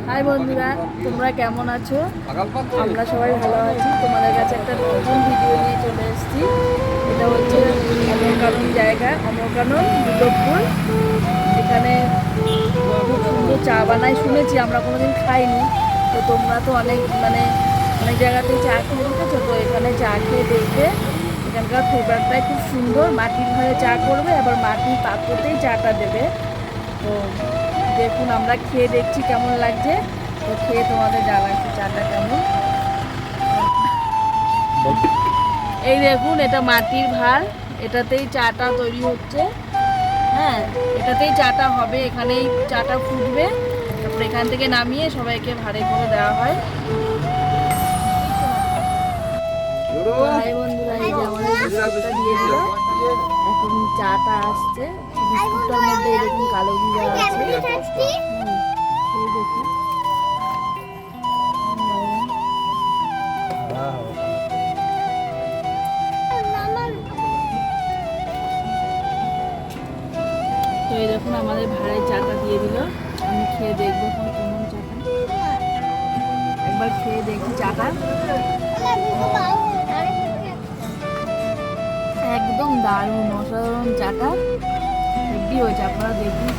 High বন্ধুরা, তোমরা কেমন আছো? আমরা সবাই ভালো আছি। তোমাদের কাছে একটা নতুন ভিডিও নিয়ে চলে এসেছি। এটা হচ্ছে অমরকানন জায়গা, অমরকানন দুর্লভপুর। এখানে খুব সুন্দর চা বানায় শুনেছি, আমরা কোনোদিন খাইনি। তো তোমরা তো অনেক অনেক জায়গাতেই চা খেয়ে দেখেছো, তো এখানে চা খেয়ে দেখবে। এখানকার ফ্লেভারটাই খুব সুন্দর। মাটির ঘরে চা করবে, আবার মাটির পাত্রতেই চাটা দেবে। তো দেখুন, আমরা খেয়ে দেখছি কেমন লাগছে। তো খেয়ে তোমাদের জানাচ্ছি চাটা কেমন। এই দেখুন, এটা মাটির ভাঁড়, এটাতেই চাটা তৈরি হচ্ছে। হ্যাঁ, এটাতেই চাটা হবে, এখানেই চাটা ফুটবে। তারপর এখান থেকে নামিয়ে সবাইকে ভাঁড়ে করে দেওয়া হয়। ভাই বন্ধুরা, এই যে আমাদের বিস্কুটটা দিয়ে দিল। এখন চাটা আসছে। বিস্কুটটার মধ্যে এরকম কালো জিরা আছে। খেয়ে দেখি। তো এই দেখুন, আমাদের ভাড়ায় চাটা দিয়ে দিল। আমি খেয়ে দেখবো কেমন চাটা। একবার খেয়ে দেখি চাটা। একদম দারুণ, অসাধারণ চাটা। হেভি হয়েছে, আপনারা দেখুন।